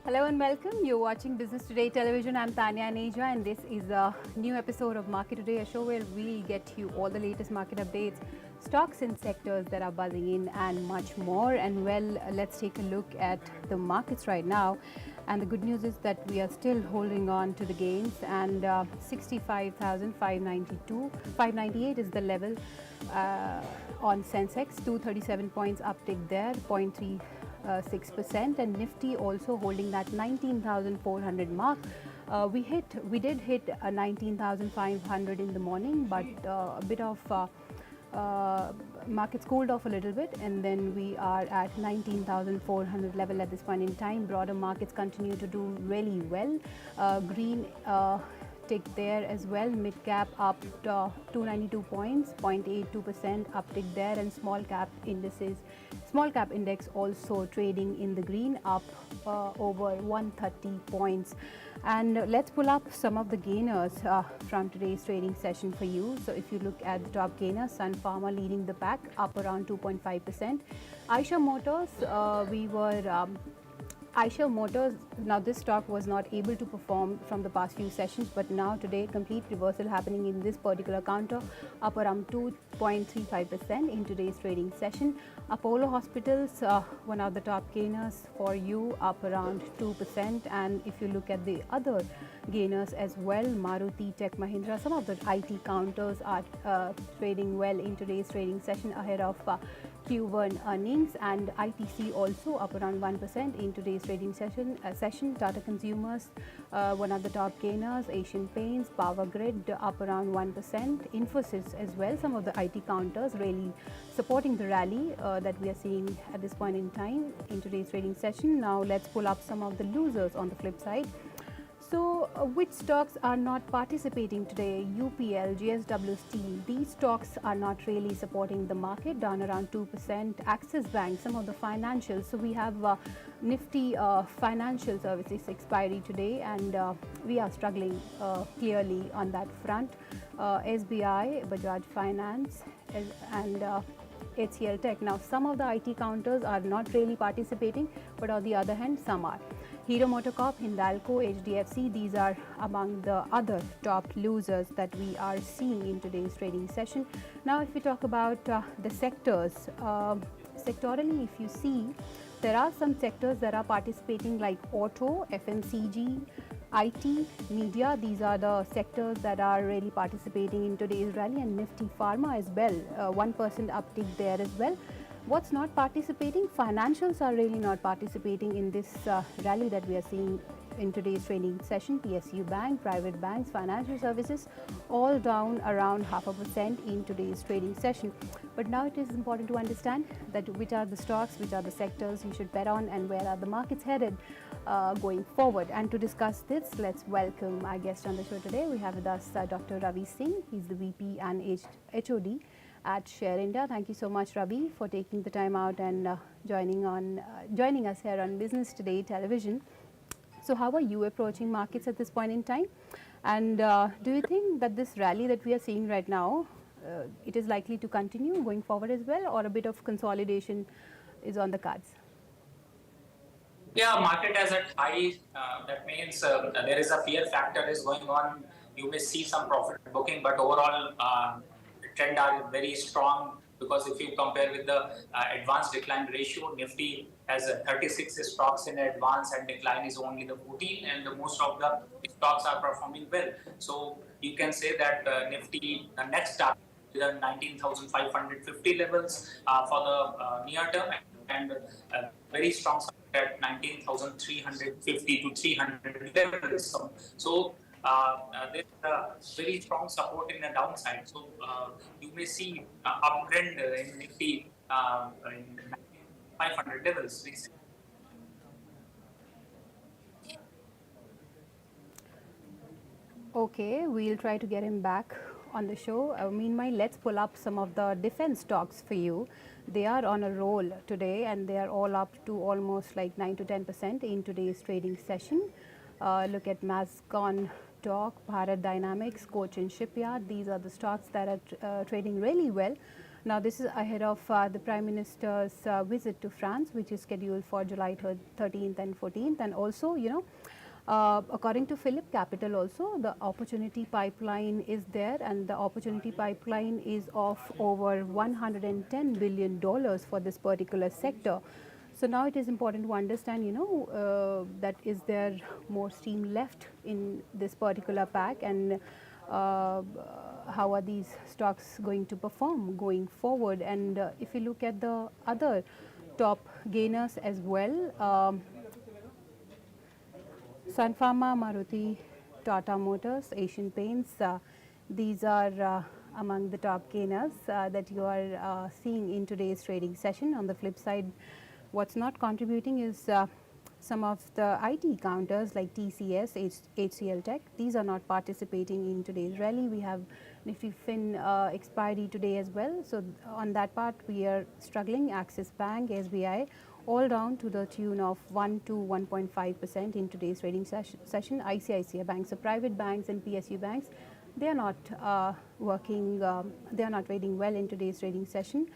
Hello and welcome. You're watching Business Today Television. I'm Tanya Aneja and this is a new episode of Market Today, a show where we get you all the latest market updates, stocks and sectors that are buzzing in and much more. And well, let's take a look at the markets right now. And the good news is that we are still holding on to the gains, and 65,592, 598 is the level on Sensex, 237 points uptick there, 0.36%, and Nifty also holding that 19,400 mark. We did hit 19,500 in the morning, but a bit of markets cooled off a little bit, and then we are at 19,400 level at this point in time. Broader markets continue to do really well. Green tick there as well. Mid cap up 292 points, 0.82% uptick there, and small cap index also trading in the green, up over 130 points. And let's pull up some of the gainers from today's trading session for you. So if you look at the top gainers, Sun Pharma leading the pack, up around 2.5%. Eicher Motors, Eicher Motors, now this stock was not able to perform from the past few sessions, but now today complete reversal happening in this particular counter, up around 2.35% in today's trading session. Apollo Hospitals, one of the top gainers for you, up around 2%. And if you look at the other gainers as well, Maruti, Tech Mahindra, some of the IT counters are trading well in today's trading session ahead of Q1 earnings, and ITC also up around 1% in today's trading session. Tata Consumers, one of the top gainers, Asian Paints, Power Grid up around 1%. Infosys as well, some of the IT counters really supporting the rally that we are seeing at this point in time in today's trading session. Now let's pull up some of the losers on the flip side. So, which stocks are not participating today? UPL, GSW Steel, these stocks are not really supporting the market, down around 2%. Axis Bank, some of the financials. So, we have Nifty Financial Services expiry today, and we are struggling clearly on that front. SBI, Bajaj Finance, and HCL Tech. Now, some of the IT counters are not really participating, but on the other hand, some are. Hero MotoCorp, Hindalco, HDFC, these are among the other top losers that we are seeing in today's trading session. Now, if we talk about the sectors, sectorally, if you see, there are some sectors that are participating like auto, FMCG, IT, media. These are the sectors that are really participating in today's rally, and Nifty Pharma as well, 1% uptick there as well. What's not participating? Financials are really not participating in this rally that we are seeing in today's trading session. PSU Bank, private banks, financial services, all down around 0.5% in today's trading session. But now it is important to understand that which are the stocks, which are the sectors you should bet on, and where are the markets headed going forward. And to discuss this, let's welcome our guest on the show today. We have with us Dr. Ravi Singh. He's the VP and HOD at Share India. Thank you so much, Ravi, for taking the time out and joining us here on Business Today Television. So how are you approaching markets at this point in time? And do you think that this rally that we are seeing right now, it is likely to continue going forward as well, or a bit of consolidation is on the cards? Yeah, market is at high. That means there is a fear factor is going on. You may see some profit booking, but overall trend are very strong, because if you compare with the advanced decline ratio, Nifty has 36 stocks in advance and decline is only the 14, and most of the stocks are performing well. So you can say that Nifty next target is the 19,550 levels for the near term, and very strong at 19,350 to 300 levels. So there is a very strong support in the downside. So you may see uptrend in Nifty in 500 levels. Okay, we'll try to get him back on the show. Meanwhile, let's pull up some of the defense stocks for you. They are on a roll today, and they are all up to almost like 9 to 10% in today's trading session. Look at Mazagon, Bharat Dynamics, Cochin Shipyard. These are the stocks that are trading really well. Now, this is ahead of the Prime Minister's visit to France, which is scheduled for July 13th and 14th. And also, according to Phillip Capital also, the opportunity pipeline is there, and the opportunity pipeline is of over $110 billion for this particular sector. So now it is important to understand, that is there more steam left in this particular pack, and how are these stocks going to perform going forward. And if you look at the other top gainers as well, Sun Pharma, Maruti, Tata Motors, Asian Paints, these are among the top gainers that you are seeing in today's trading session. On the flip side, what's not contributing is some of the IT counters like TCS, HCL Tech. These are not participating in today's rally. We have Nifty Fin expiry today as well. So on that part, we are struggling. Axis Bank, SBI, all down to the tune of 1 to 1.5% in today's trading session. ICICI banks, the private banks and PSU banks, they are not working, they are not trading well in today's trading session.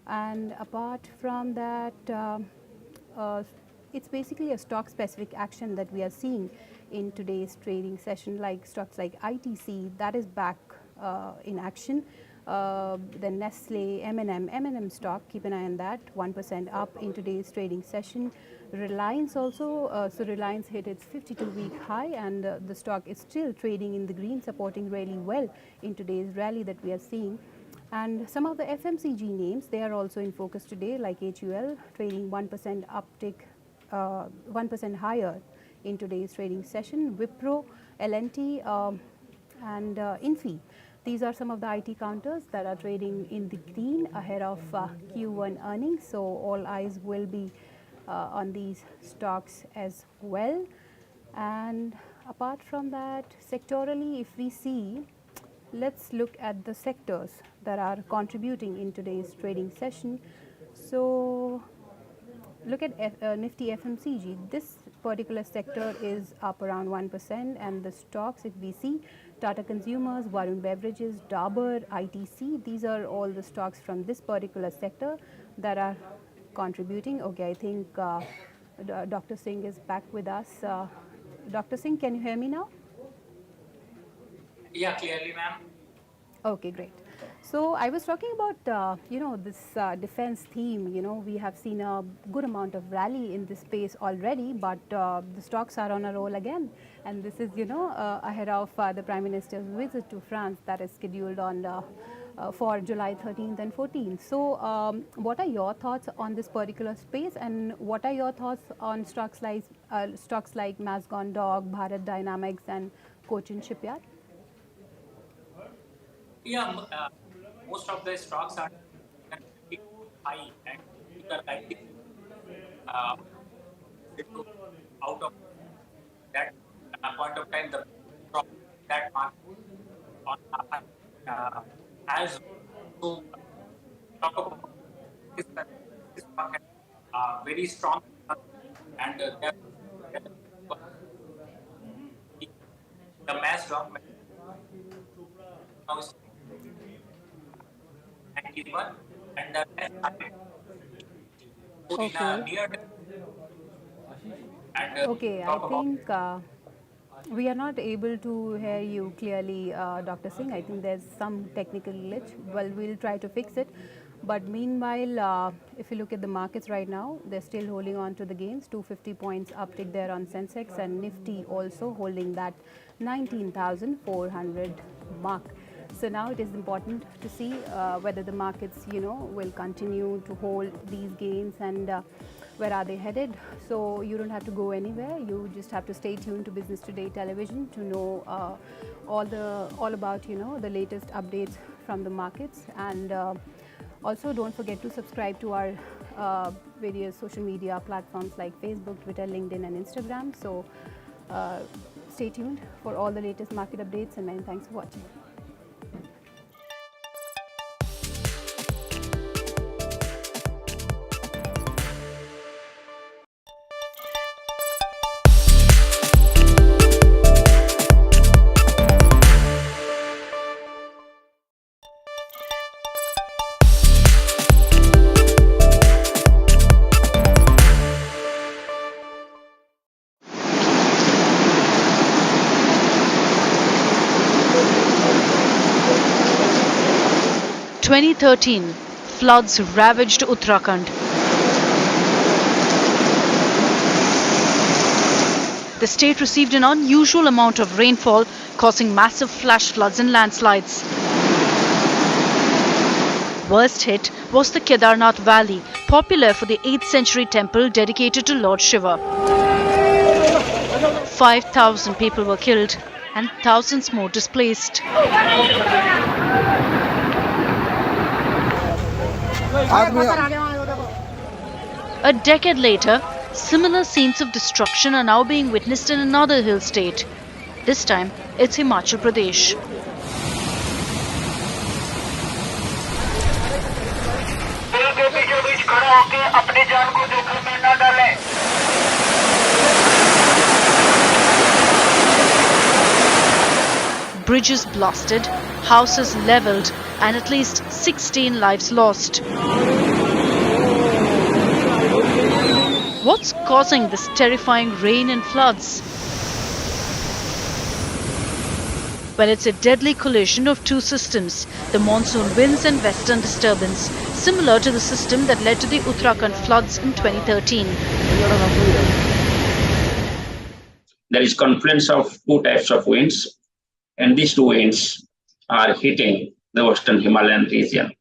And apart from that, it's basically a stock specific action that we are seeing in today's trading session, like stocks like ITC, that is back in action. Then Nestle, M&M stock, keep an eye on that, 1% up in today's trading session. Reliance also, so Reliance hit its 52-week high, and the stock is still trading in the green, supporting really well in today's rally that we are seeing. And some of the FMCG names, they are also in focus today, like HUL, trading 1% uptick, 1% higher in today's trading session. Wipro, L&T, and Infi. These are some of the IT counters that are trading in the green ahead of Q1 earnings. So all eyes will be on these stocks as well. And apart from that, sectorally, if we see, let's look at the sectors that are contributing in today's trading session. So look at Nifty FMCG. This particular sector is up around 1%, and the stocks, if we see, Tata Consumers, Varun Beverages, Dabur, ITC, these are all the stocks from this particular sector that are contributing. Okay, I think Dr. Singh is back with us. Dr. Singh, can you hear me now? Yeah, clearly, ma'am. Okay, great. So I was talking about, this defense theme. We have seen a good amount of rally in this space already, but the stocks are on a roll again. And this is, ahead of the Prime Minister's visit to France that is scheduled on for July 13th and 14th. So what are your thoughts on this particular space, and what are your thoughts on stocks like Mazagon, Bharat Dynamics, and Cochin Shipyard? Yeah, most of the stocks are high, and we are likely out of that point of time, the that market on as to talk about this market very strong, and the mass dominance now is 91, and the near and okay, I think we are not able to hear you clearly, Dr. Singh. I think there's some technical glitch. Well, we'll try to fix it. But meanwhile, if you look at the markets right now, they're still holding on to the gains, 250 points uptick there on Sensex, and Nifty also holding that 19,400 mark. So now it is important to see whether the markets, will continue to hold these gains, and where are they headed. So you don't have to go anywhere. You just have to stay tuned to Business Today television to know all about, the latest updates from the markets. And also don't forget to subscribe to our various social media platforms like Facebook, Twitter, LinkedIn, and Instagram. So stay tuned for all the latest market updates, and many thanks for watching. 2013, floods ravaged Uttarakhand. The state received an unusual amount of rainfall, causing massive flash floods and landslides. Worst hit was the Kedarnath Valley, popular for the 8th century temple dedicated to Lord Shiva. 5,000 people were killed and thousands more displaced. A decade later, similar scenes of destruction are now being witnessed in another hill state. This time, it's Himachal Pradesh. Bridges blasted, houses leveled, and at least 16 lives lost. What's causing this terrifying rain and floods? Well, it's a deadly collision of two systems, the monsoon winds and western disturbance, similar to the system that led to the Uttarakhand floods in 2013. There is confluence of two types of winds, and these two winds are hitting the western Himalayan region.